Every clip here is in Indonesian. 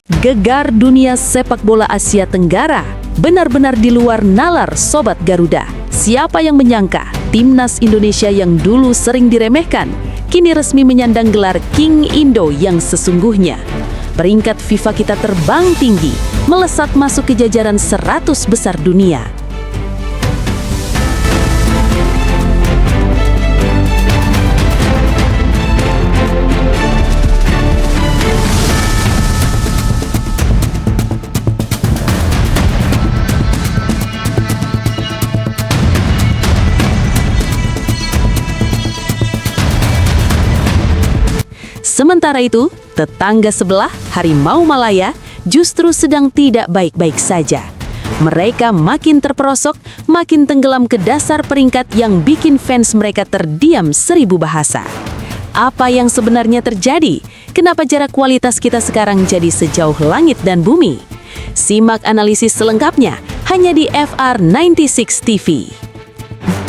Gegar dunia sepak bola Asia Tenggara benar-benar di luar nalar Sobat Garuda. Siapa yang menyangka timnas Indonesia yang dulu sering diremehkan kini resmi menyandang gelar King Indo yang sesungguhnya. Peringkat FIFA kita terbang tinggi, melesat masuk ke jajaran 100 besar dunia. Sementara itu, tetangga sebelah, Harimau Malaya, justru sedang tidak baik-baik saja. Mereka makin terperosok, makin tenggelam ke dasar peringkat yang bikin fans mereka terdiam 1000 bahasa. Apa yang sebenarnya terjadi? Kenapa jarak kualitas kita sekarang jadi sejauh langit dan bumi? Simak analisis selengkapnya hanya di FR96 TV.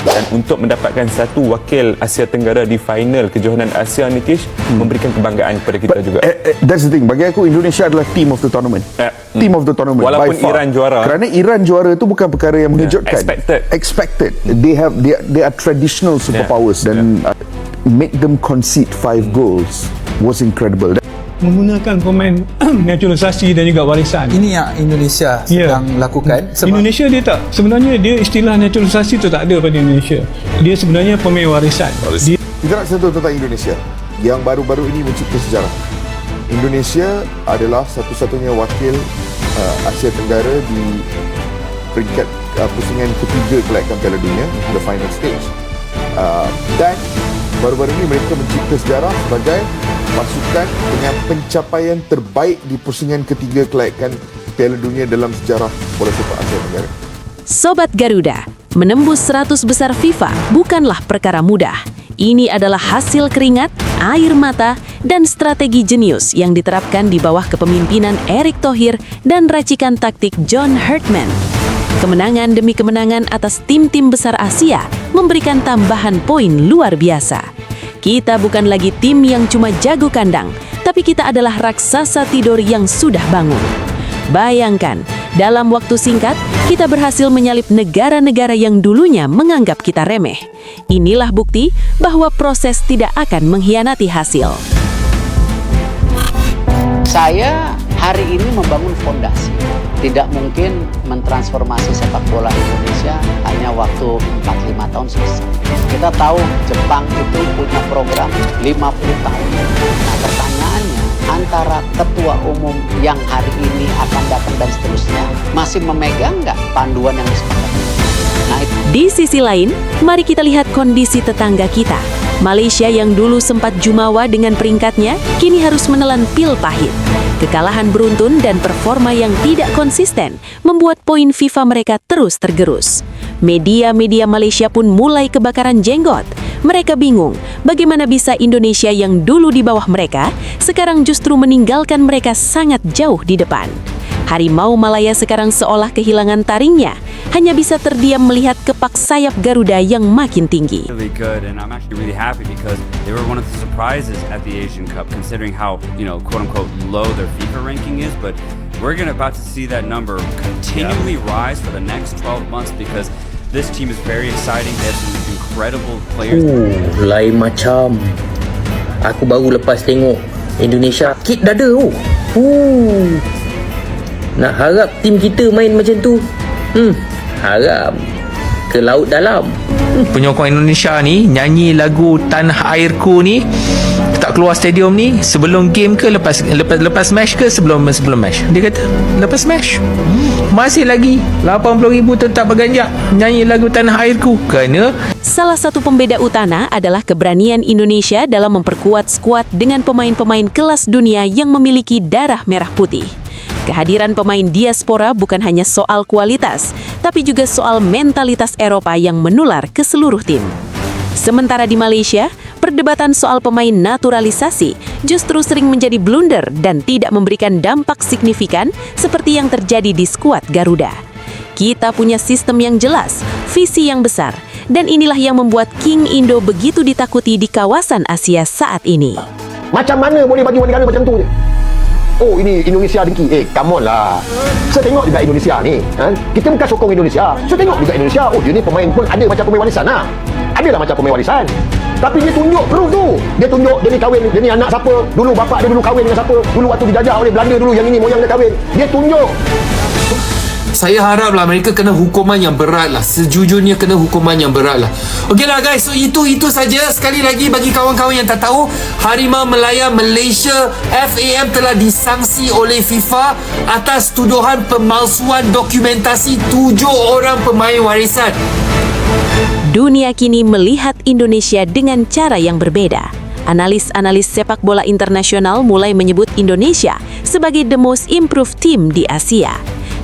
Dan untuk mendapatkan satu wakil Asia Tenggara di final kejohanan Asia ni, Kish, memberikan kebanggaan kepada kita juga. That's the thing. Bagi aku, Indonesia adalah team of the tournament. Team of the tournament. Walaupun by far. Iran juara. Kerana Iran juara itu bukan perkara yang mengejutkan. Expected. They are traditional superpowers dan make them concede 5 goals was incredible. Menggunakan pemain naturalisasi dan juga warisan. Ini yang Indonesia sedang lakukan. Sebab Indonesia dia tak, sebenarnya dia istilah naturalisasi tu tak ada pada Indonesia. Dia sebenarnya pemain warisan. Kita nak sentuh tentang Indonesia yang baru-baru ini mencipta sejarah. Indonesia adalah satu-satunya wakil Asia Tenggara di peringkat pusingan ketiga kelayakan Piala Dunia, the final stage. Dan baru-baru ini mereka mencipta sejarah sebagai pasukan dengan pencapaian terbaik di pusingan ketiga kelayakan Piala Dunia dalam sejarah bola sepak Asia Tenggara. Sobat Garuda, menembus 100 besar FIFA bukanlah perkara mudah. Ini adalah hasil keringat, air mata, dan strategi jenius yang diterapkan di bawah kepemimpinan Erick Thohir dan racikan taktik John Herdman. Kemenangan demi kemenangan atas tim-tim besar Asia memberikan tambahan poin luar biasa. Kita bukan lagi tim yang cuma jago kandang, tapi kita adalah raksasa tidur yang sudah bangun. Bayangkan, dalam waktu singkat, kita berhasil menyalip negara-negara yang dulunya menganggap kita remeh. Inilah bukti bahwa proses tidak akan mengkhianati hasil. Saya hari ini membangun fondasi. Tidak mungkin mentransformasi sepak bola Indonesia hanya waktu 4-5 tahun selesai. Kita tahu Jepang itu punya program 50 tahun. Nah, pertanyaannya, antara ketua umum yang hari ini akan datang dan seterusnya masih memegang nggak panduan yang disepakati? Di sisi lain, mari kita lihat kondisi tetangga kita. Malaysia yang dulu sempat jumawa dengan peringkatnya, kini harus menelan pil pahit. Kekalahan beruntun dan performa yang tidak konsisten membuat poin FIFA mereka terus tergerus. Media-media Malaysia pun mulai kebakaran jenggot. Mereka bingung bagaimana bisa Indonesia yang dulu di bawah mereka, sekarang justru meninggalkan mereka sangat jauh di depan. Harimau Malaya sekarang seolah kehilangan taringnya, hanya bisa terdiam melihat kepak sayap Garuda yang makin tinggi. Really good, and I'm actually really happy because they were one of the surprises at the Asian Cup, considering how, quote unquote, low their FIFA ranking is. But we're about to see that number continually rise for the next 12 months because this team is very exciting. They have some incredible players. Lain macam. Aku baru lepas tengok Indonesia kit dada tu. Nak harap tim kita main macam tu. Harap ke laut dalam. Penyokong Indonesia ni nyanyi lagu Tanah Airku ni tak keluar stadium ni sebelum game ke lepas match ke sebelum match. Dia kata lepas match. Masih lagi 80,000 tetap berganjak nyanyi lagu Tanah Airku. Kerana salah satu pembeda utama adalah keberanian Indonesia dalam memperkuat skuad dengan pemain-pemain kelas dunia yang memiliki darah merah putih. Kehadiran pemain diaspora bukan hanya soal kualitas, tapi juga soal mentalitas Eropa yang menular ke seluruh tim. Sementara di Malaysia, perdebatan soal pemain naturalisasi justru sering menjadi blunder dan tidak memberikan dampak signifikan seperti yang terjadi di skuad Garuda. Kita punya sistem yang jelas, visi yang besar, dan inilah yang membuat King Indo begitu ditakuti di kawasan Asia saat ini. Macam mana boleh bagi negara macam tu je? oh ini Indonesia dengki. Come on lah. Saya tengok juga Indonesia ni. Kita bukan sokong Indonesia. Saya tengok juga Indonesia. Oh dia ni pemain pun ada macam pemain warisan lah. Adalah macam pemain warisan. Tapi dia tunjuk terus tu. Dia tunjuk dia ni kahwin, dia ni anak siapa. Dulu bapak dia dulu kahwin dengan siapa. Dulu waktu dijajah oleh Belanda dulu yang ini moyang dia kahwin. Dia tunjuk. Saya haraplah mereka kena hukuman yang berat lah. Sejujurnya kena hukuman yang berat lah. Okey lah guys, so itu saja. Sekali lagi bagi kawan-kawan yang tak tahu, Harimau Melaya Malaysia FAM telah disangsi oleh FIFA atas tuduhan pemalsuan dokumentasi 7 orang pemain warisan. Dunia kini melihat Indonesia dengan cara yang berbeda. Analis-analis sepak bola internasional mulai menyebut Indonesia sebagai the most improved team di Asia.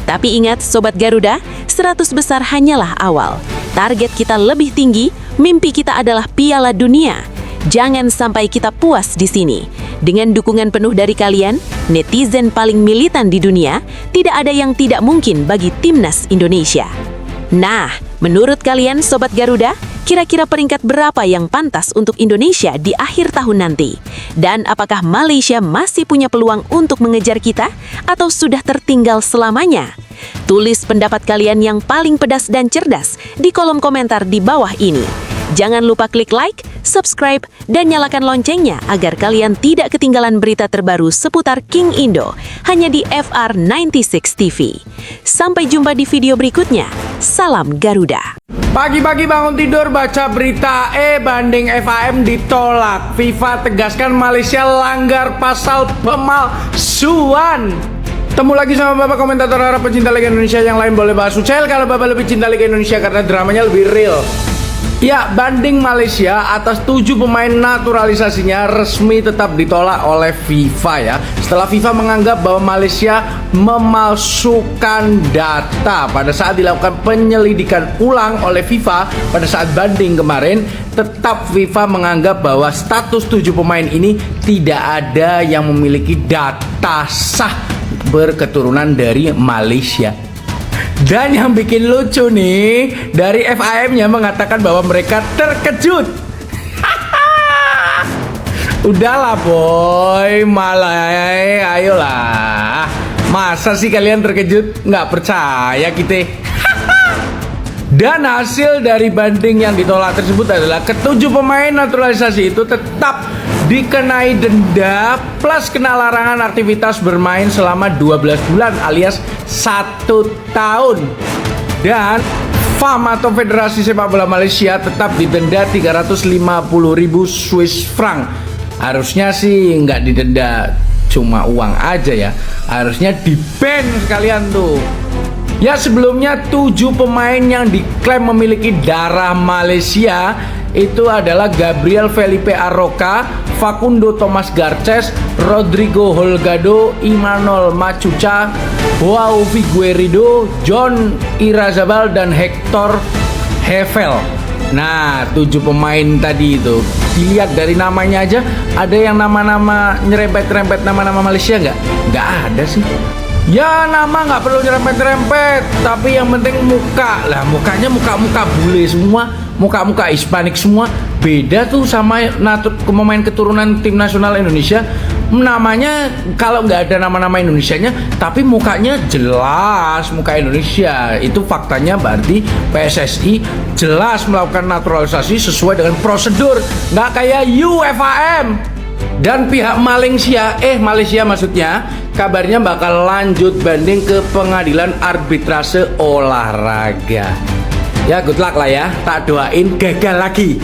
Tapi ingat Sobat Garuda, 100 besar hanyalah awal. Target kita lebih tinggi, mimpi kita adalah Piala Dunia. Jangan sampai kita puas di sini. Dengan dukungan penuh dari kalian, netizen paling militan di dunia, tidak ada yang tidak mungkin bagi Timnas Indonesia. Nah, menurut kalian Sobat Garuda, kira-kira peringkat berapa yang pantas untuk Indonesia di akhir tahun nanti? Dan apakah Malaysia masih punya peluang untuk mengejar kita atau sudah tertinggal selamanya? Tulis pendapat kalian yang paling pedas dan cerdas di kolom komentar di bawah ini. Jangan lupa klik like, subscribe, dan nyalakan loncengnya agar kalian tidak ketinggalan berita terbaru seputar King Indo hanya di FR96 TV. Sampai jumpa di video berikutnya. Salam Garuda. Pagi-pagi bangun tidur baca berita banding FAM ditolak. FIFA tegaskan Malaysia langgar pasal pemalsuan. Temu lagi sama Bapak komentator Harap pecinta Liga Indonesia yang lain boleh bahas Ucel kalau Bapak lebih cinta Liga Indonesia karena dramanya lebih real. Ya, banding Malaysia atas 7 pemain naturalisasinya resmi tetap ditolak oleh FIFA ya. Setelah FIFA menganggap bahwa Malaysia memalsukan data pada saat dilakukan penyelidikan ulang oleh FIFA pada saat banding kemarin, tetap FIFA menganggap bahwa status 7 pemain ini tidak ada yang memiliki data sah berketurunan dari Malaysia. Dan yang bikin lucu nih, dari FAM-nya mengatakan bahwa mereka terkejut. Udahlah boy, Malay, ayolah. Masa sih kalian terkejut? Nggak percaya kita. Dan hasil dari banding yang ditolak tersebut adalah ketujuh pemain naturalisasi itu tetap dikenai denda plus kena larangan aktivitas bermain selama 12 bulan alias 1 tahun. Dan FAM atau Federasi Sepak Bola Malaysia tetap didenda 350.000 Swiss franc. Harusnya sih nggak didenda cuma uang aja ya, harusnya di-ban sekalian tuh. Ya, sebelumnya 7 pemain yang diklaim memiliki darah Malaysia itu adalah Gabriel Felipe Arroca, Facundo Thomas Garces, Rodrigo Holgado, Imanol Machuca, Joao Figueiredo, John Irazabal, dan Hector Hevel. Nah, 7 pemain tadi itu dilihat dari namanya aja, ada yang nama-nama nyerempet-nyerempet nama-nama Malaysia nggak? Nggak ada sih. Ya, nama nggak perlu nyerempet-nyerempet, tapi yang penting muka lah. Mukanya muka-muka bule semua, muka-muka Hispanik semua. Beda tuh sama pemain keturunan tim nasional Indonesia. Namanya kalau nggak ada nama-nama Indonesianya, tapi mukanya jelas muka Indonesia. Itu faktanya, berarti PSSI jelas melakukan naturalisasi sesuai dengan prosedur, nggak kayak UFAM. Dan pihak Malaysia maksudnya, kabarnya bakal lanjut banding ke pengadilan arbitrase olahraga. Ya, good luck lah ya, tak doain gagal lagi.